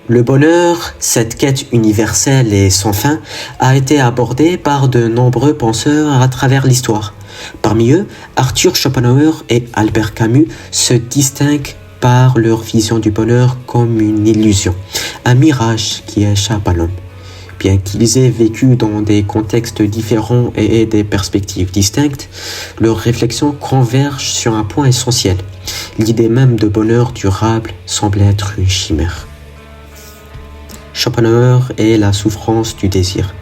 Le bonheur, cette quête universelle et sans fin, a été abordée par de nombreux penseurs à travers l'histoire. Parmi eux, Arthur Schopenhauer et Albert Camus se distinguent par leur vision du bonheur comme une illusion, un mirage qui échappe à l'homme. Bien qu'ils aient vécu dans des contextes différents et aient des perspectives distinctes, leurs réflexions convergent sur un point essentiel. L'idée même de bonheur durable semble être une chimère. Schopenhauer et la souffrance du désir.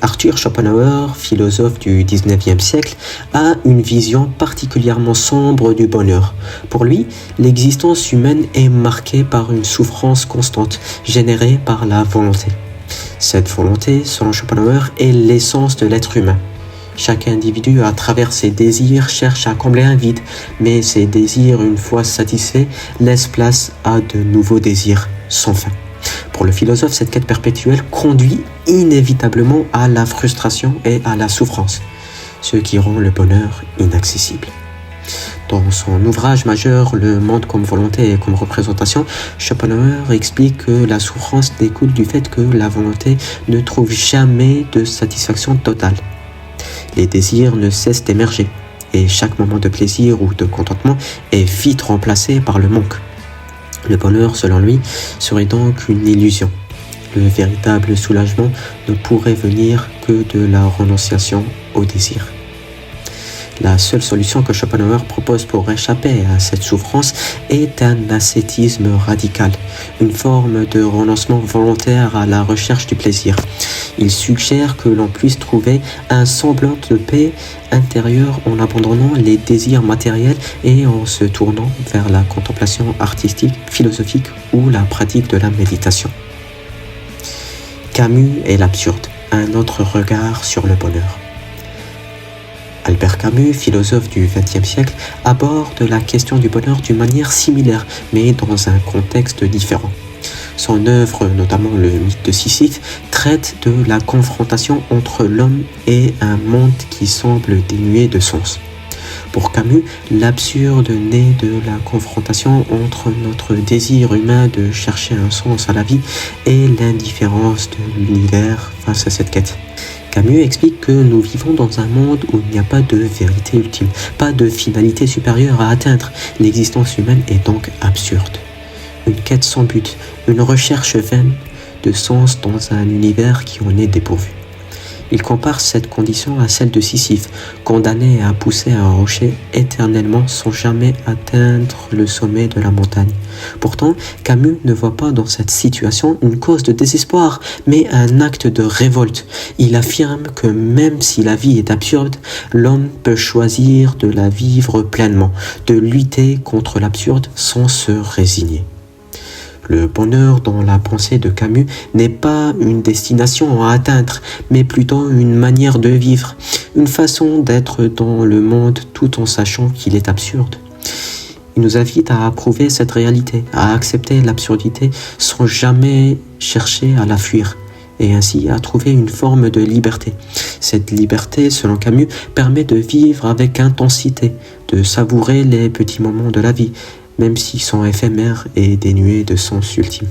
Arthur Schopenhauer, philosophe du XIXe siècle, a une vision particulièrement sombre du bonheur. Pour lui, l'existence humaine est marquée par une souffrance constante, générée par la volonté. Cette volonté, selon Schopenhauer, est l'essence de l'être humain. Chaque individu, à travers ses désirs, cherche à combler un vide, mais ces désirs, une fois satisfaits, laissent place à de nouveaux désirs sans fin. Pour le philosophe, cette quête perpétuelle conduit inévitablement à la frustration et à la souffrance, ce qui rend le bonheur inaccessible. Dans son ouvrage majeur « Le monde comme volonté et comme représentation », Schopenhauer explique que la souffrance découle du fait que la volonté ne trouve jamais de satisfaction totale. Les désirs ne cessent d'émerger, et chaque moment de plaisir ou de contentement est vite remplacé par le manque. Le bonheur, selon lui, serait donc une illusion. Le véritable soulagement ne pourrait venir que de la renonciation au désir. La seule solution que Schopenhauer propose pour échapper à cette souffrance est un ascétisme radical, une forme de renoncement volontaire à la recherche du plaisir. Il suggère que l'on puisse trouver un semblant de paix intérieure en abandonnant les désirs matériels et en se tournant vers la contemplation artistique, philosophique ou la pratique de la méditation. Camus et l'absurde, un autre regard sur le bonheur. Albert Camus, philosophe du XXe siècle, aborde la question du bonheur d'une manière similaire, mais dans un contexte différent. Son œuvre, notamment le mythe de Sisyphe, traite de la confrontation entre l'homme et un monde qui semble dénué de sens. Pour Camus, l'absurde naît de la confrontation entre notre désir humain de chercher un sens à la vie et l'indifférence de l'univers face à cette quête. Camus explique que nous vivons dans un monde où il n'y a pas de vérité ultime, pas de finalité supérieure à atteindre. L'existence humaine est donc absurde. Une quête sans but, une recherche vaine de sens dans un univers qui en est dépourvu. Il compare cette condition à celle de Sisyphe, condamné à pousser un rocher éternellement sans jamais atteindre le sommet de la montagne. Pourtant, Camus ne voit pas dans cette situation une cause de désespoir, mais un acte de révolte. Il affirme que même si la vie est absurde, l'homme peut choisir de la vivre pleinement, de lutter contre l'absurde sans se résigner. Le bonheur dans la pensée de Camus n'est pas une destination à atteindre, mais plutôt une manière de vivre, une façon d'être dans le monde tout en sachant qu'il est absurde. Il nous invite à approuver cette réalité, à accepter l'absurdité sans jamais chercher à la fuir, et ainsi à trouver une forme de liberté. Cette liberté, selon Camus, permet de vivre avec intensité, de savourer les petits moments de la vie, même s'ils sont éphémères et dénués de sens ultime.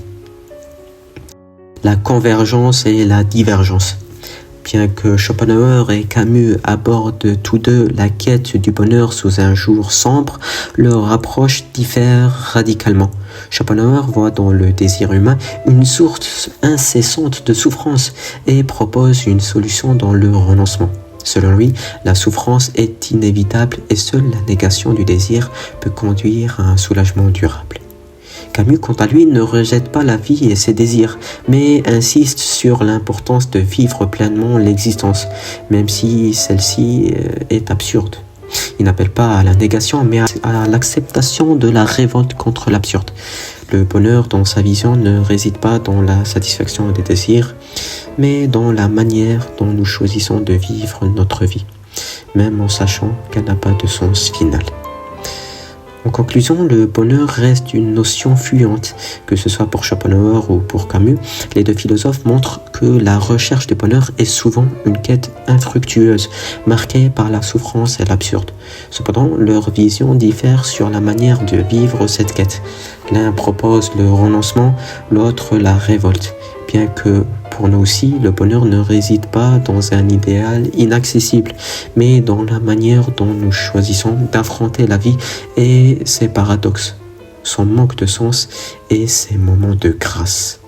La convergence et la divergence. Bien que Schopenhauer et Camus abordent tous deux la quête du bonheur sous un jour sombre, leur approche diffère radicalement. Schopenhauer voit dans le désir humain une source incessante de souffrance et propose une solution dans le renoncement. Selon lui, la souffrance est inévitable et seule la négation du désir peut conduire à un soulagement durable. Camus, quant à lui, ne rejette pas la vie et ses désirs, mais insiste sur l'importance de vivre pleinement l'existence, même si celle-ci est absurde. Il n'appelle pas à la négation, mais à l'acceptation de la révolte contre l'absurde. Le bonheur, dans sa vision, ne réside pas dans la satisfaction des désirs, mais dans la manière dont nous choisissons de vivre notre vie, même en sachant qu'elle n'a pas de sens final. En conclusion, le bonheur reste une notion fuyante, que ce soit pour Schopenhauer ou pour Camus. Les deux philosophes montrent que la recherche du bonheur est souvent une quête infructueuse, marquée par la souffrance et l'absurde. Cependant, leur vision diffère sur la manière de vivre cette quête. L'un propose le renoncement, l'autre la révolte. Bien que pour nous aussi, le bonheur ne réside pas dans un idéal inaccessible, mais dans la manière dont nous choisissons d'affronter la vie et ses paradoxes, son manque de sens et ses moments de grâce.